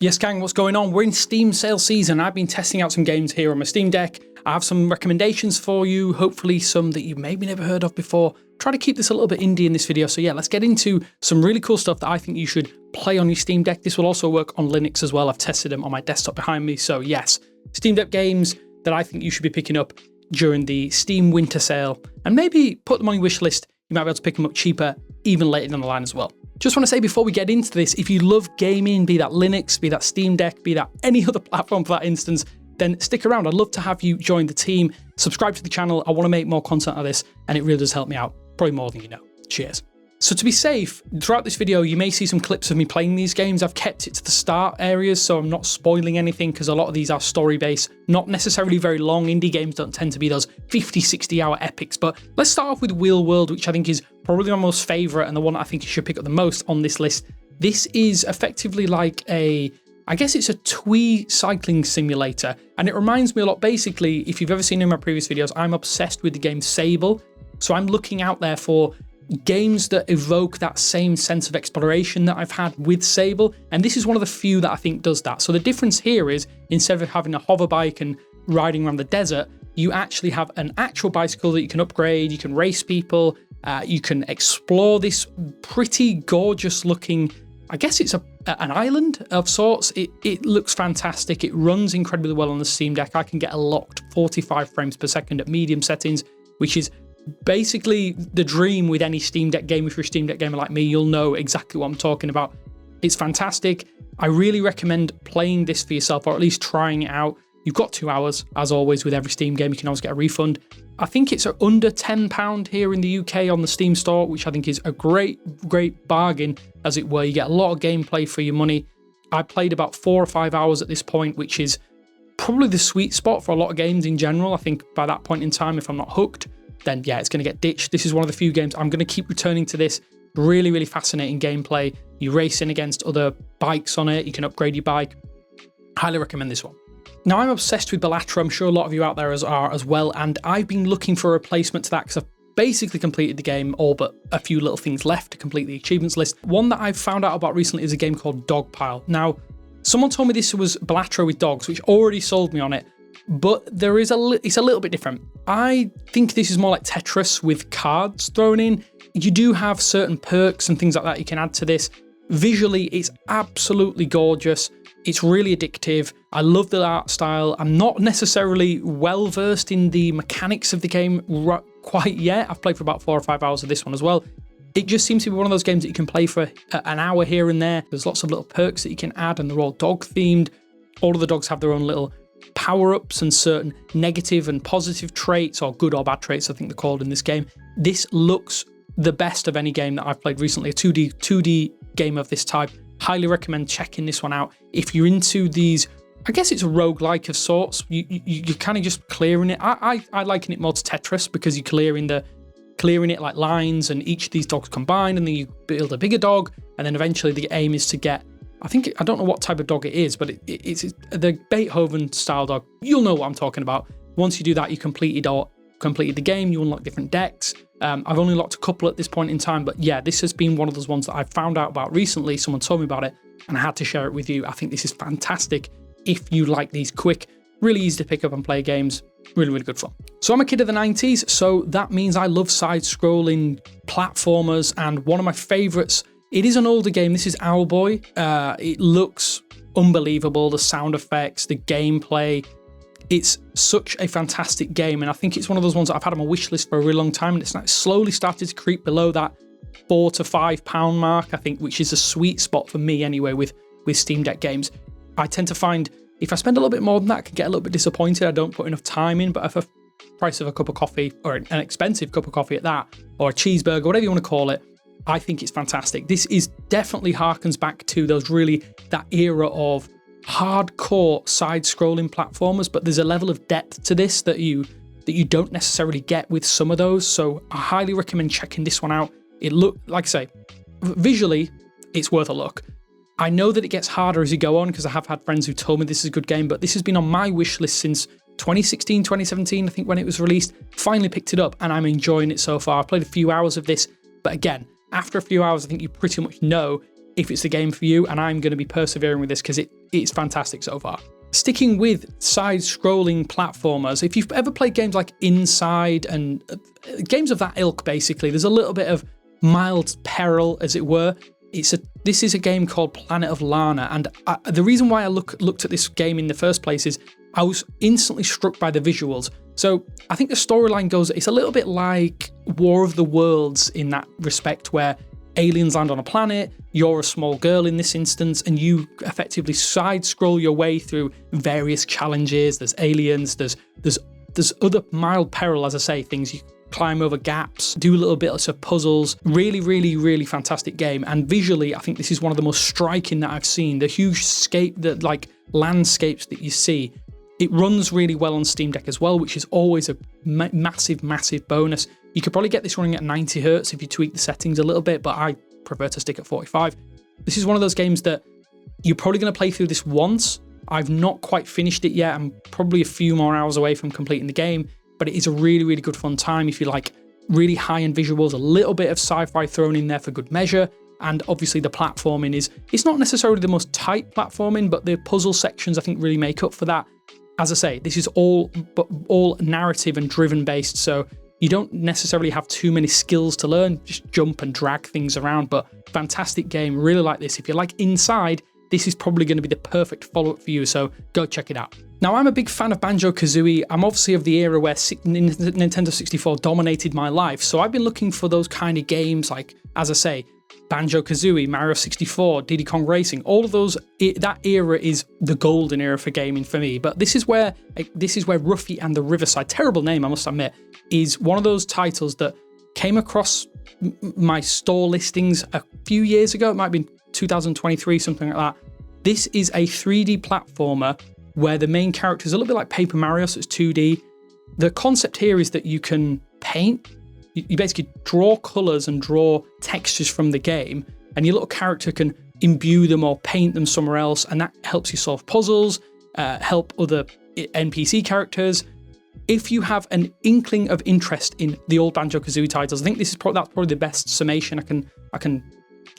Yes, gang, what's going on? We're in Steam sale season. I've been testing out some games here on my Steam Deck. I have some recommendations for you, hopefully some that you maybe never heard of before. Try to keep this a little bit indie in this video. So yeah, let's get into some really cool stuff that I think you should play on your Steam Deck. This will also work on Linux as well. I've tested them on my desktop behind me. So yes, Steam Deck games that I think you should be picking up during the Steam winter sale, and maybe put them on your wish list. You might be able to pick them up cheaper even later down the line as well. Just want to say before we get into this, if you love gaming, be that Linux, be that Steam Deck, be that any other platform for that instance, then stick around. I'd love to have you join the team. Subscribe to the channel. I want to make more content of this, and it really does help me out, probably more than you know. Cheers. So to be safe, throughout this video, you may see some clips of me playing these games. I've kept it to the start areas, so I'm not spoiling anything, because a lot of these are story-based, not necessarily very long. Indie games don't tend to be those 50, 60-hour epics. But let's start off with Wheel World, which I think is probably my most favorite and the one I think you should pick up the most on this list. This is effectively like I guess it's a twee cycling simulator, and it reminds me a lot. Basically, if you've ever seen in my previous videos, I'm obsessed with the game Sable, so I'm looking out there for games that evoke that same sense of exploration that I've had with Sable, and this is one of the few that I think does that. So the difference here is, instead of having a hover bike and riding around the desert, you actually have an actual bicycle that you can upgrade, you can race people, you can explore this pretty gorgeous looking, I guess it's an island of sorts. It looks fantastic. It runs incredibly well on the Steam Deck. I can get a locked 45 frames per second at medium settings, which is basically the dream with any Steam Deck game. If you're a Steam Deck gamer like me, you'll know exactly what I'm talking about. It's fantastic. I really recommend playing this for yourself, or at least trying it out. You've got 2 hours, as always with every Steam game. You can always get a refund. I think it's under £10 here in the UK on the Steam store, which I think is a great bargain, as it were. You get a lot of gameplay for your money. I played about 4 or 5 hours at this point, which is probably the sweet spot for a lot of games in general. I think by that point in time, if I'm not hooked, then yeah, it's going to get ditched. This is one of the few games I'm going to keep returning to. This really fascinating gameplay. You racing against other bikes on it. You can upgrade your bike. Highly recommend this one. Now, I'm obsessed with Balatro. I'm sure a lot of you out there are as well, and I've been looking for a replacement to that because I've basically completed the game, all but a few little things left to complete the achievements list. One that I've found out about recently is a game called Dogpile. Now, someone told me this was Balatro with dogs, which already sold me on it, but it's a little bit different. I think this is more like Tetris with cards thrown in. You do have certain perks and things like that you can add to this. Visually, it's absolutely gorgeous. It's really addictive. I love the art style. I'm not necessarily well versed in the mechanics of the game quite yet. I've played for about 4 or 5 hours of this one as well. It just seems to be one of those games that you can play for an hour here and there. There's lots of little perks that you can add, and they're all dog themed. All of the dogs have their own little power-ups and certain negative and positive traits, or good or bad traits, I think they're called in this game. This looks the best of any game that I've played recently, a 2D game of this type. Highly recommend checking this one out. If you're into these, I guess it's a roguelike of sorts. You're kind of just clearing it. I liken it more to Tetris, because you're clearing it like lines, and each of these dogs combine, and then you build a bigger dog, and then eventually the aim is to get, I don't know what type of dog it is, but it's the Beethoven style dog. You'll know what I'm talking about. Once you do that, you completed the game. You unlock different decks. I've only locked a couple at this point in time, but yeah, this has been one of those ones that I found out about recently. Someone told me about it, and I had to share it with you. I think this is fantastic if you like these quick, really easy to pick up and play games. Really good fun. So I'm a kid of the 90s, so that means I love side-scrolling platformers, and one of my favorites, it is an older game. This is Owlboy. It looks unbelievable. The sound effects, the gameplay. It's such a fantastic game, and I think it's one of those ones that I've had on my wish list for a really long time, and it's slowly started to creep below that £4 to £5 mark, I think, which is a sweet spot for me anyway with Steam Deck games. I tend to find if I spend a little bit more than that, I can get a little bit disappointed. I don't put enough time in, but if a price of a cup of coffee, or an expensive cup of coffee at that, or a cheeseburger, whatever you want to call it, I think it's fantastic. This is definitely harkens back to that era of hardcore side-scrolling platformers, but there's a level of depth to this that you don't necessarily get with some of those. So I highly recommend checking this one out. It like I say, visually, it's worth a look. I know that it gets harder as you go on, because I have had friends who told me this is a good game, but this has been on my wish list since 2016, 2017, I think, when it was released. Finally picked it up, and I'm enjoying it so far. I've played a few hours of this, but again, after a few hours, I think you pretty much know if it's the game for you, and I'm going to be persevering with this because it's fantastic so far. Sticking with side-scrolling platformers, if you've ever played games like Inside and games of that ilk, basically, there's a little bit of mild peril, as it were. This is a game called Planet of Lana, and the reason why I looked at this game in the first place is I was instantly struck by the visuals. So I think the storyline goes, it's a little bit like War of the Worlds in that respect, where aliens land on a planet, you're a small girl in this instance, and you effectively side-scroll your way through various challenges. There's aliens, there's other mild peril, as I say, things you climb over gaps, do little bits of puzzles. Really, really, really fantastic game. And visually, I think this is one of the most striking that I've seen. The huge landscapes that you see. It runs really well on Steam Deck as well, which is always a massive, massive bonus. You could probably get this running at 90 Hz if you tweak the settings a little bit, but I prefer to stick at 45. This is one of those games that you're probably going to play through this once. I've not quite finished it yet. I'm probably a few more hours away from completing the game, but it is a really, really good fun time if you like really high-end visuals, a little bit of sci-fi thrown in there for good measure. And obviously the platforming it's not necessarily the most tight platforming, but the puzzle sections I think really make up for that. As I say, this is all narrative and driven based, so you don't necessarily have too many skills to learn, just jump and drag things around, but fantastic game, really like this. If you like Inside, this is probably going to be the perfect follow-up for you, so go check it out. Now, I'm a big fan of Banjo-Kazooie. I'm obviously of the era where Nintendo 64 dominated my life, so I've been looking for those kind of games like, as I say, Banjo-Kazooie, Mario 64, Diddy Kong Racing, all of those, that era is the golden era for gaming for me. But this is where Ruffy and the Riverside, terrible name I must admit, is one of those titles that came across my store listings a few years ago. It might have been 2023, something like that. This is a 3D platformer where the main character is a little bit like Paper Mario, so it's 2D. The concept here is that you can paint. You basically draw colours and draw textures from the game, and your little character can imbue them or paint them somewhere else, and that helps you solve puzzles, help other NPC characters. If you have an inkling of interest in the old Banjo-Kazooie titles, I think that's probably the best summation I can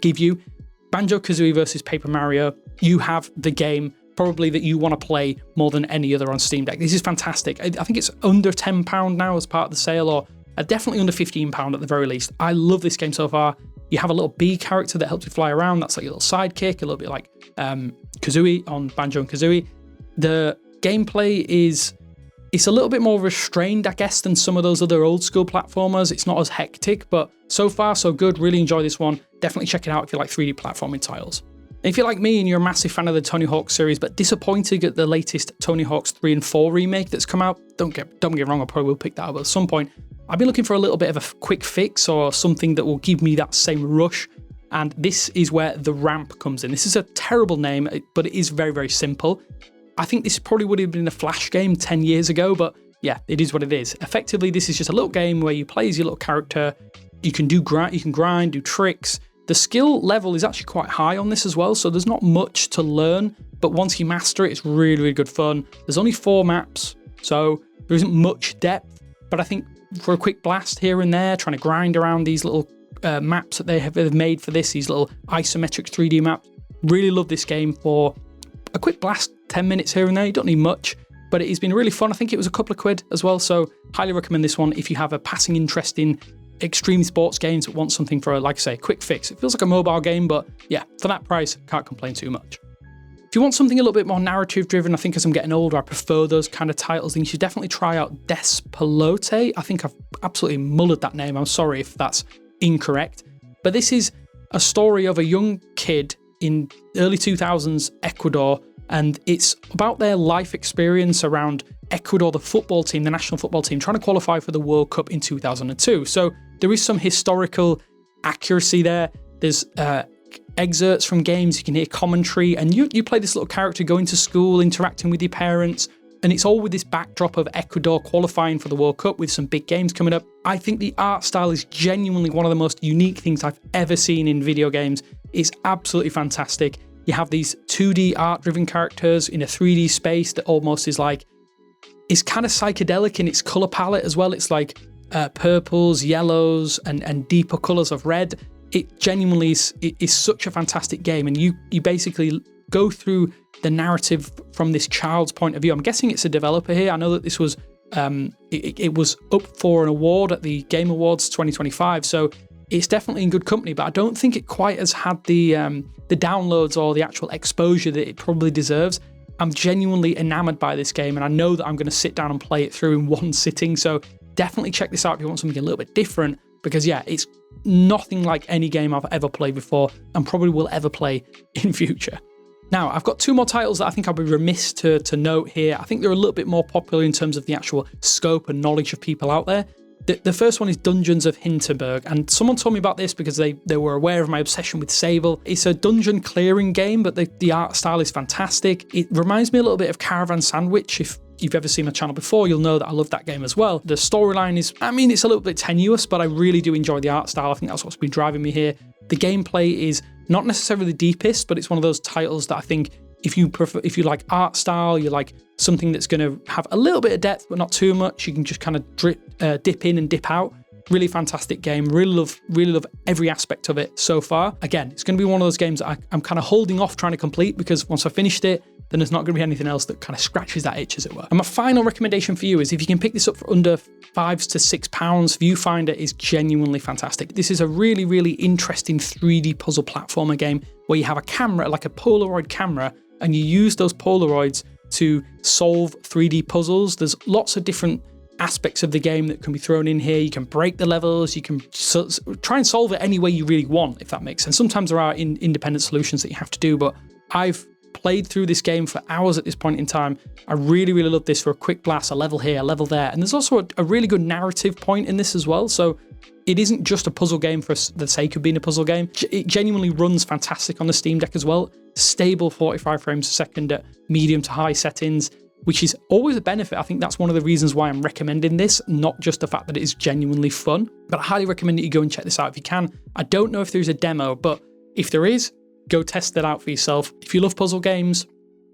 give you. Banjo-Kazooie versus Paper Mario, you have the game probably that you want to play more than any other on Steam Deck. This is fantastic. I think it's under £10 now as part of the sale, or definitely under £15 at the very least. I love this game so far. You have a little bee character that helps you fly around. That's like your little sidekick, a little bit like Kazooie on Banjo and Kazooie. The gameplay it's a little bit more restrained, I guess, than some of those other old school platformers. It's not as hectic, but so far so good. Really enjoy this one. Definitely check it out if you like 3D platforming titles. And if you're like me and you're a massive fan of the Tony Hawk series, but disappointed at the latest Tony Hawk's 3 and 4 remake that's come out, don't get me wrong, I probably will pick that up at some point. I've been looking for a little bit of a quick fix or something that will give me that same rush, and this is where the ramp comes in. This is a terrible name, but it is very, very simple. I think this probably would have been a Flash game 10 years ago, but yeah, it is what it is. Effectively, this is just a little game where you play as your little character. You can grind, do tricks. The skill level is actually quite high on this as well, so there's not much to learn, but once you master it, it's really, really good fun. There's only 4 maps, so there isn't much depth, but I think for a quick blast here and there, trying to grind around these little maps that they have made for this, these little isometric 3D maps. Really love this game for a quick blast, 10 minutes here and there. You don't need much, but it has been really fun. I think it was a couple of quid as well, so highly recommend this one if you have a passing interest in extreme sports games that want something for, like I say, a quick fix. It feels like a mobile game, but yeah, for that price, can't complain too much. If you want something a little bit more narrative driven, I think as I'm getting older, I prefer those kind of titles, and you should definitely try out Despelote. I think I've absolutely mullered that name. I'm sorry if that's incorrect. But this is a story of a young kid in early 2000s Ecuador, and it's about their life experience around Ecuador, the football team, the national football team, trying to qualify for the World Cup in 2002. So there is some historical accuracy there. There's excerpts from games, you can hear commentary, and you play this little character going to school, interacting with your parents, and it's all with this backdrop of Ecuador qualifying for the World Cup with some big games coming up. I think the art style is genuinely one of the most unique things I've ever seen in video games. It's absolutely fantastic. You have these 2D art-driven characters in a 3D space that almost is like, it's kind of psychedelic in its color palette as well. It's like purples, yellows, and deeper colors of red. it genuinely is such a fantastic game, and you basically go through the narrative from this child's point of view. I'm guessing it's a developer here. I know that this was it was up for an award at the Game Awards 2025, so it's definitely in good company, but I don't think it quite has had the downloads or the actual exposure that it probably deserves. I'm genuinely enamored by this game, and I know that I'm going to sit down and play it through in one sitting, so definitely check this out if you want something a little bit different, because yeah, it's nothing like any game I've ever played before and probably will ever play in future. Now, I've got two more titles that I think I'll be remiss to note here. I think they're a little bit more popular in terms of the actual scope and knowledge of people out there. The first one is Dungeons of Hinterberg, and someone told me about this because they were aware of my obsession with Sable. It's a dungeon clearing game, but the art style is fantastic. It reminds me a little bit of Caravan Sandwich. If you've ever seen my channel before, you'll know that I love that game as well. The storyline is, I mean, it's a little bit tenuous, but I really do enjoy the art style. I think that's what's been driving me here. The gameplay is not necessarily the deepest, but it's one of those titles that I think if you like art style, you like something that's going to have a little bit of depth but not too much, you can just kind of dip in and dip out. Really fantastic game. Really love every aspect of it so far. Again, it's going to be one of those games that I'm kind of holding off trying to complete, because once I've finished it, then there's not going to be anything else that kind of scratches that itch, as it were. And my final recommendation for you is if you can pick this up for under £5 to £6, Viewfinder is genuinely fantastic. This is a really interesting 3D puzzle platformer game where you have a camera, like a Polaroid camera, and you use those Polaroids to solve 3D puzzles. There's lots of different aspects of the game that can be thrown in here. You can break the levels, you can try and solve it any way you really want, if that makes sense. Sometimes there are independent solutions that you have to do, but I've played through this game for hours at this point in time. I really love this for a quick blast, a level here, a level there. And there's also a really good narrative point in this as well. So it isn't just a puzzle game for the sake of being a puzzle game. It genuinely runs fantastic on the Steam Deck as well. Stable 45 frames a second at medium to high settings, which is always a benefit. I think that's one of the reasons why I'm recommending this, not just the fact that it is genuinely fun, but I highly recommend that you go and check this out if you can. I don't know if there's a demo, but if there is, go test that out for yourself. If you love puzzle games,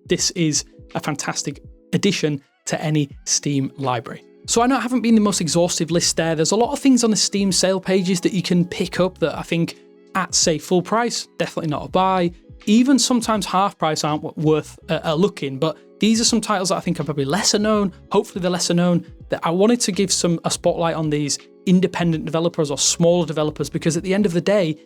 this is a fantastic addition to any Steam library. So I know I haven't been the most exhaustive list there. There's a lot of things on the Steam sale pages that you can pick up that I think at, say, full price, definitely not a buy. Even sometimes half price aren't worth a look in, but these are some titles that I think are probably lesser known. Hopefully they're lesser known. That I wanted to give a spotlight on these independent developers or smaller developers, because at the end of the day,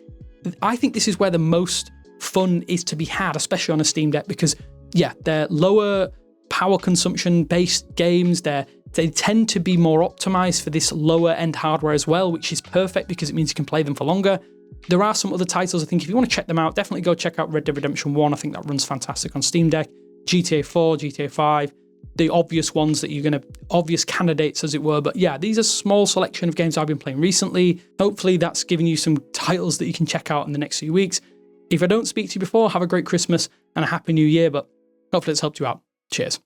I think this is where the most fun is to be had, especially on a Steam Deck, because yeah, they're lower power consumption based games. They tend to be more optimized for this lower end hardware as well, which is perfect because it means you can play them for longer. There are some other titles, I think, if you want to check them out, definitely go check out Red Dead Redemption 1. I think that runs fantastic on Steam Deck. GTA 4, GTA 5, the obvious ones that obvious candidates, as it were. But yeah, these are a small selection of games I've been playing recently. Hopefully that's giving you some titles that you can check out in the next few weeks. If I don't speak to you before, have a great Christmas and a Happy New Year, but hopefully it's helped you out. Cheers.